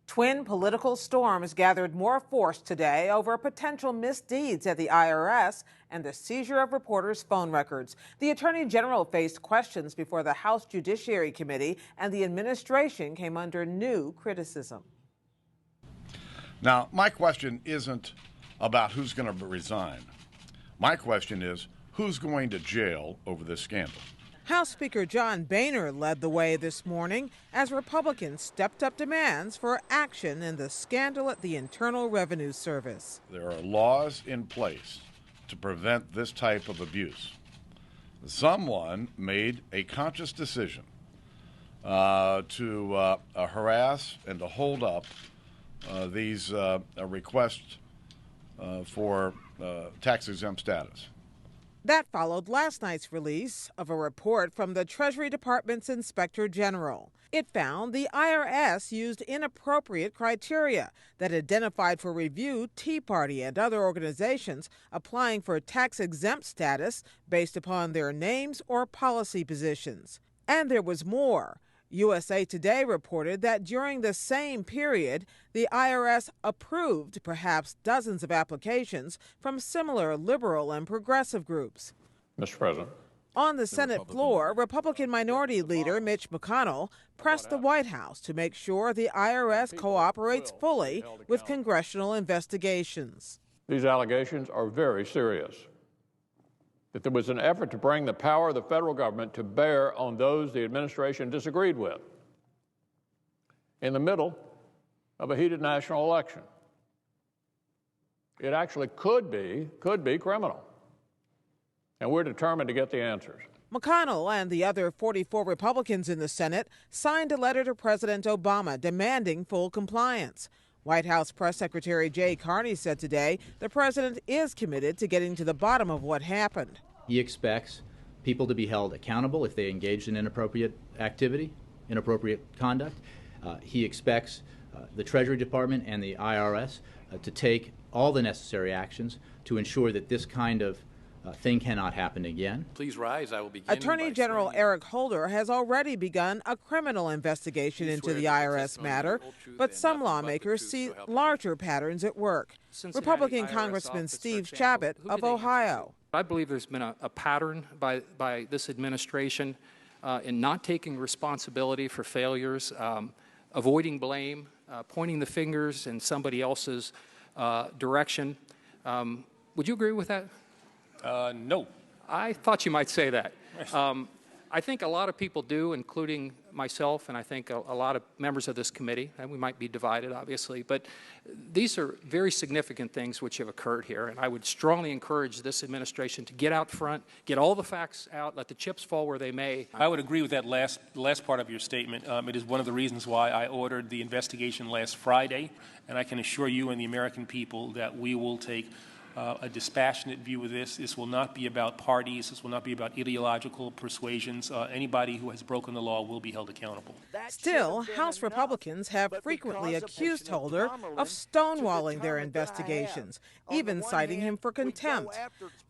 Twin political storms gathered more force today over potential misdeeds at the IRS and the seizure of reporters' phone records. The Attorney General faced questions before the House Judiciary Committee, and the administration came under new criticism. Now, my question isn't about who's going to resign. My question is, who's going to jail over this scandal? House Speaker John Boehner led the way this morning as Republicans stepped up demands for action in the scandal at the Internal Revenue Service. There are laws in place to prevent this type of abuse. Someone made a conscious decision to harass and to hold up these requests for tax-exempt status. That followed last night's release of a report from the Treasury Department's Inspector General. It found the IRS used inappropriate criteria that identified for review Tea Party and other organizations applying for tax-exempt status based upon their names or policy positions. And there was more. USA Today reported that during the same period, the IRS approved perhaps dozens of applications from similar liberal and progressive groups. Mr. President. On the Senate floor, Republican Minority Leader Mitch McConnell pressed the White House to make sure the IRS cooperates fully with congressional investigations. These allegations are very serious. That there was an effort to bring the power of the federal government to bear on those the administration disagreed with in the middle of a heated national election. It actually could be criminal. And we're determined to get the answers. McConnell and the other 44 Republicans in the Senate signed a letter to President Obama demanding full compliance. White House Press Secretary Jay Carney said today the president is committed to getting to the bottom of what happened. He expects people to be held accountable if they engaged in inappropriate activity, inappropriate conduct. He expects the Treasury Department and the IRS to take all the necessary actions to ensure that this kind of thing cannot happen again. Please rise. I will begin. Attorney General Eric Holder has already begun a criminal investigation into the IRS matter, but some lawmakers see larger patterns at work. Republican Congressman Steve Chabot of Ohio. I believe there's been a pattern by this administration in not taking responsibility for failures, avoiding blame, pointing the fingers in somebody else's direction. Would you agree with that? No. I thought you might say that. I think a lot of people do, including myself, and I think a lot of members of this committee, and we might be divided, obviously, but these are very significant things which have occurred here, and I would strongly encourage this administration to get out front, get all the facts out, let the chips fall where they may. I would agree with that last part of your statement. It is one of the reasons why I ordered the investigation last Friday, and I can assure you and the American people that we will take a dispassionate view of this. This will not be about parties. This will not be about ideological persuasions. Anybody who has broken the law will be held accountable. Still, House Republicans have frequently accused Holder of stonewalling their investigations, even citing him for contempt.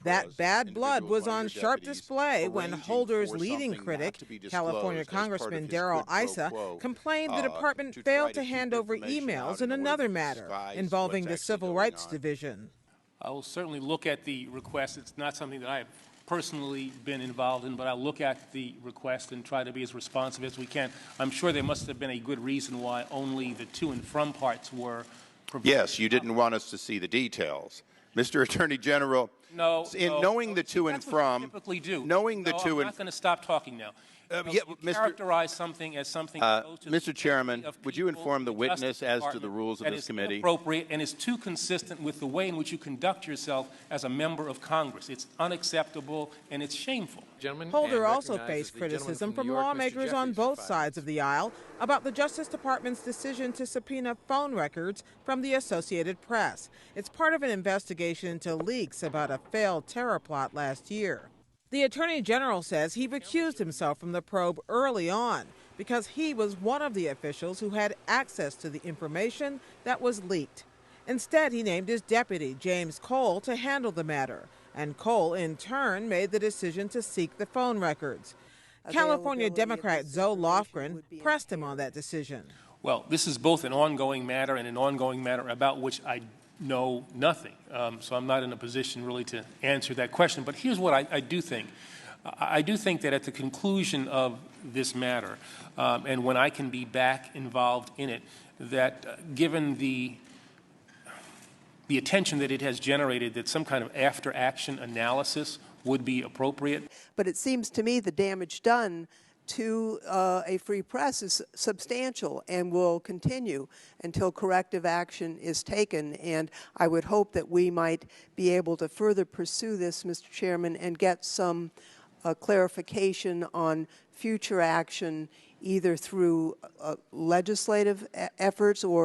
That bad blood was on sharp display when Holder's leading critic, California Congressman Darrell Issa, complained the department failed to hand over emails in another matter involving the Civil Rights Division. I will certainly look at the request. It's not something that I have personally been involved in, but I'll look at the request and try to be as responsive as we can. I'm sure there must have been a good reason why only the to and from parts were provided. Yes, you didn't want us to see the details. Mr. Attorney General, knowing the to and from, typically do. Knowing the to and... I'm not going to stop talking now. Characterize something as something close to Mr. Chairman, would you inform the witness as to the rules of this committee? Appropriate and is too consistent with the way in which you conduct yourself as a member of Congress. It's unacceptable and it's shameful. Holder also faced criticism from lawmakers on both sides of the aisle about the Justice Department's decision to subpoena phone records from the Associated Press. It's part of an investigation into leaks about a failed terror plot last year. The Attorney General says he recused himself from the probe early on because he was one of the officials who had access to the information that was leaked. Instead, he named his deputy, James Cole, to handle the matter, and Cole, in turn, made the decision to seek the phone records. California Democrat Zoe Lofgren pressed him on that decision. Well, this is both an ongoing matter and an ongoing matter about which I know nothing. So I'm not in a position really to answer that question. But here's what I do think. I do think that at the conclusion of this matter, and when I can be back involved in it, that given the attention that it has generated, that some kind of after-action analysis would be appropriate. But it seems to me the damage done to a free press is substantial and will continue until corrective action is taken. And I would hope that we might be able to further pursue this, Mr. Chairman, and get some clarification on future action, either through legislative efforts or